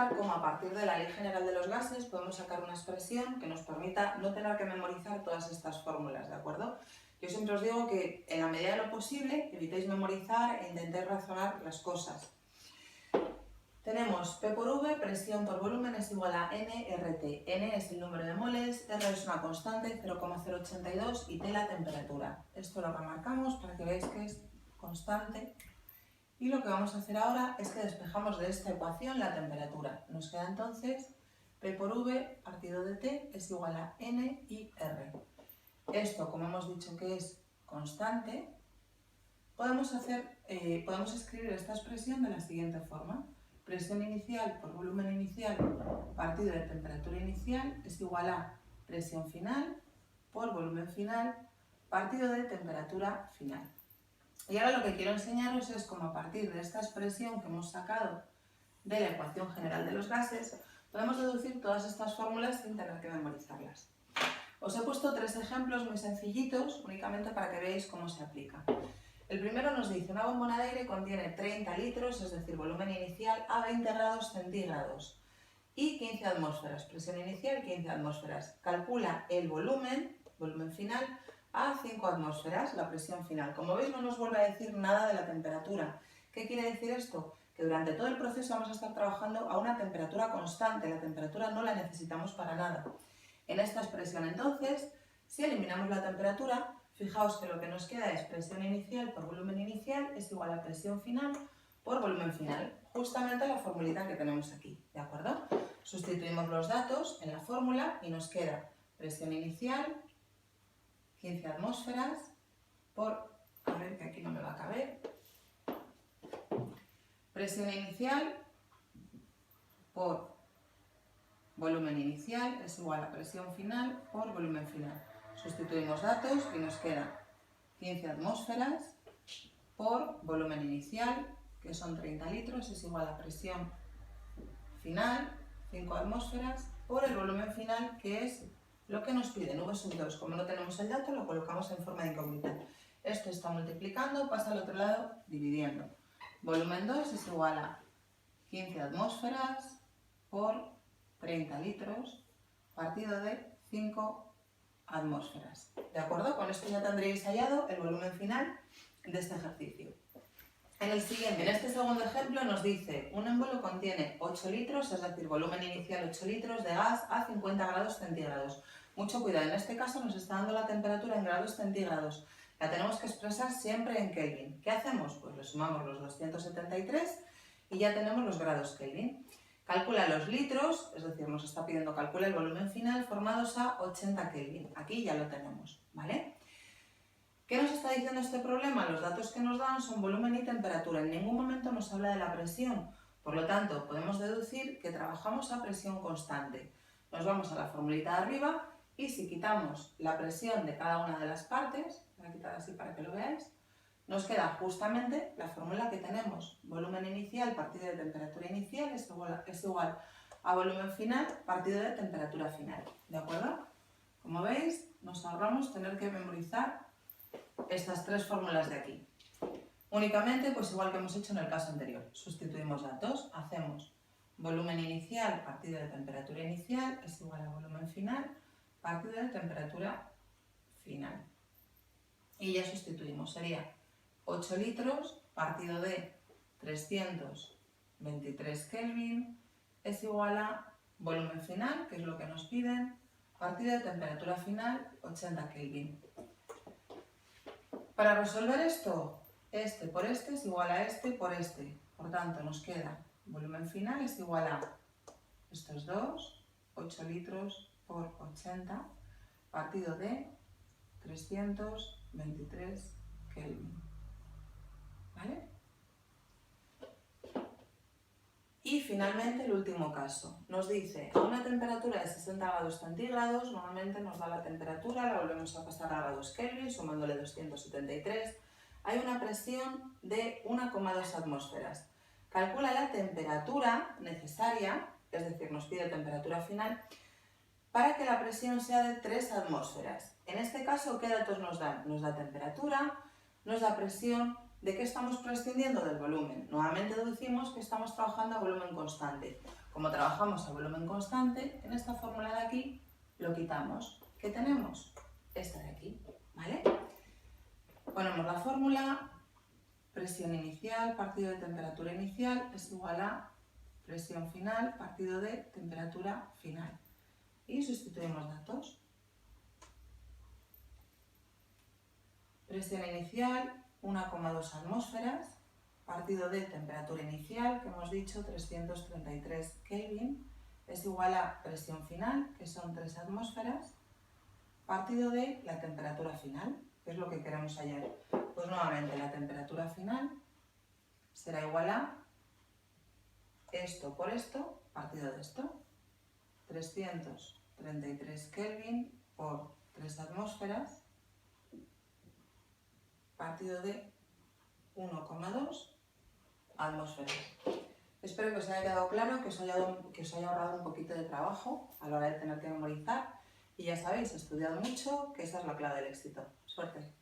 explicar cómo a partir de la Ley General de los Gases podemos sacar una expresión que nos permita no tener que memorizar todas estas fórmulas, ¿de acuerdo? Yo siempre os digo que en la medida de lo posible evitéis memorizar e intentéis razonar las cosas. Tenemos P por V, presión por volumen es igual a nRT. N es el número de moles, R es una constante, 0,082 y T la temperatura. Esto lo remarcamos para que veáis que es constante. Y lo que vamos a hacer ahora es que despejamos de esta ecuación la temperatura. Nos queda entonces P por V partido de T es igual a N y R. Esto, como hemos dicho que es constante, podemos escribir esta expresión de la siguiente forma. Presión inicial por volumen inicial partido de temperatura inicial es igual a presión final por volumen final partido de temperatura final. Y ahora lo que quiero enseñaros es cómo a partir de esta expresión que hemos sacado de la ecuación general de los gases, podemos deducir todas estas fórmulas sin tener que memorizarlas. Os he puesto 3 ejemplos muy sencillitos, únicamente para que veáis cómo se aplica. El primero nos dice, una bombona de aire contiene 30 litros, es decir, volumen inicial a 20 grados centígrados y 15 atmósferas, presión inicial 15 atmósferas. Calcula el volumen final, a 5 atmósferas, la presión final. Como veis, no nos vuelve a decir nada de la temperatura. ¿Qué quiere decir esto? Que durante todo el proceso vamos a estar trabajando a una temperatura constante. La temperatura no la necesitamos para nada. En esta expresión, entonces, si eliminamos la temperatura, fijaos que lo que nos queda es presión inicial por volumen inicial es igual a presión final por volumen final. Justamente la formulita que tenemos aquí, ¿de acuerdo? Sustituimos los datos en la fórmula y nos queda presión inicial 15 atmósferas por, a ver que aquí no me va a caber, presión inicial por volumen inicial es igual a presión final por volumen final. Sustituimos datos y nos queda 15 atmósferas por volumen inicial, que son 30 litros, es igual a presión final, 5 atmósferas, por el volumen final, que es lo que nos piden, V2. Como no tenemos el dato, lo colocamos en forma de incógnita. Esto está multiplicando, pasa al otro lado dividiendo. Volumen 2 es igual a 15 atmósferas por 30 litros partido de 5 atmósferas. ¿De acuerdo? Con esto ya tendréis hallado el volumen final de este ejercicio. En este segundo ejemplo nos dice, un émbolo contiene 8 litros, es decir, volumen inicial 8 litros de gas a 50 grados centígrados. Mucho cuidado, en este caso nos está dando la temperatura en grados centígrados. La tenemos que expresar siempre en Kelvin. ¿Qué hacemos? Pues le sumamos los 273 y ya tenemos los grados Kelvin. Calcula los litros, es decir, nos está pidiendo calcula el volumen final formados a 80 Kelvin. Aquí ya lo tenemos, ¿vale? ¿Qué nos está diciendo este problema? Los datos que nos dan son volumen y temperatura. En ningún momento nos habla de la presión. Por lo tanto, podemos deducir que trabajamos a presión constante. Nos vamos a la formulita de arriba y si quitamos la presión de cada una de las partes, voy a quitar así para que lo veáis, nos queda justamente la fórmula que tenemos. Volumen inicial partido de temperatura inicial es igual a volumen final partido de temperatura final. ¿De acuerdo? Como veis, nos ahorramos tener que memorizar estas 3 fórmulas de aquí. Únicamente, pues igual que hemos hecho en el caso anterior, sustituimos datos, hacemos volumen inicial partido de temperatura inicial es igual a volumen final partido de temperatura final. Y ya sustituimos, sería 8 litros partido de 323 Kelvin es igual a volumen final, que es lo que nos piden, partido de temperatura final 80 Kelvin. Para resolver esto, este por este es igual a este por este. Por tanto, nos queda volumen final es igual a estos dos, 8 litros por 80, partido de 323 Kelvin. ¿Vale? Y finalmente el último caso. Nos dice, a una temperatura de 60 grados centígrados, normalmente nos da la temperatura, la volvemos a pasar a grados Kelvin, sumándole 273. Hay una presión de 1,2 atmósferas. Calcula la temperatura necesaria, es decir, nos pide temperatura final, para que la presión sea de 3 atmósferas. En este caso, ¿qué datos nos dan? Nos da temperatura, nos da presión. ¿De qué estamos prescindiendo? Del volumen. Nuevamente deducimos que estamos trabajando a volumen constante. Como trabajamos a volumen constante, en esta fórmula de aquí lo quitamos. ¿Qué tenemos? Esta de aquí, ¿vale? Ponemos la fórmula, presión inicial partido de temperatura inicial es igual a presión final partido de temperatura final. Y sustituimos datos. Presión inicial, 1,2 atmósferas, partido de temperatura inicial, que hemos dicho 333 Kelvin, es igual a presión final, que son 3 atmósferas, partido de la temperatura final, que es lo que queremos hallar. Pues nuevamente la temperatura final será igual a esto por esto, partido de esto, 333 Kelvin por 3 atmósferas, partido de 1,2 atmósferas. Espero que os haya quedado claro, que os haya ahorrado un poquito de trabajo a la hora de tener que memorizar. Y ya sabéis, estudiad mucho, que esa es la clave del éxito. Suerte.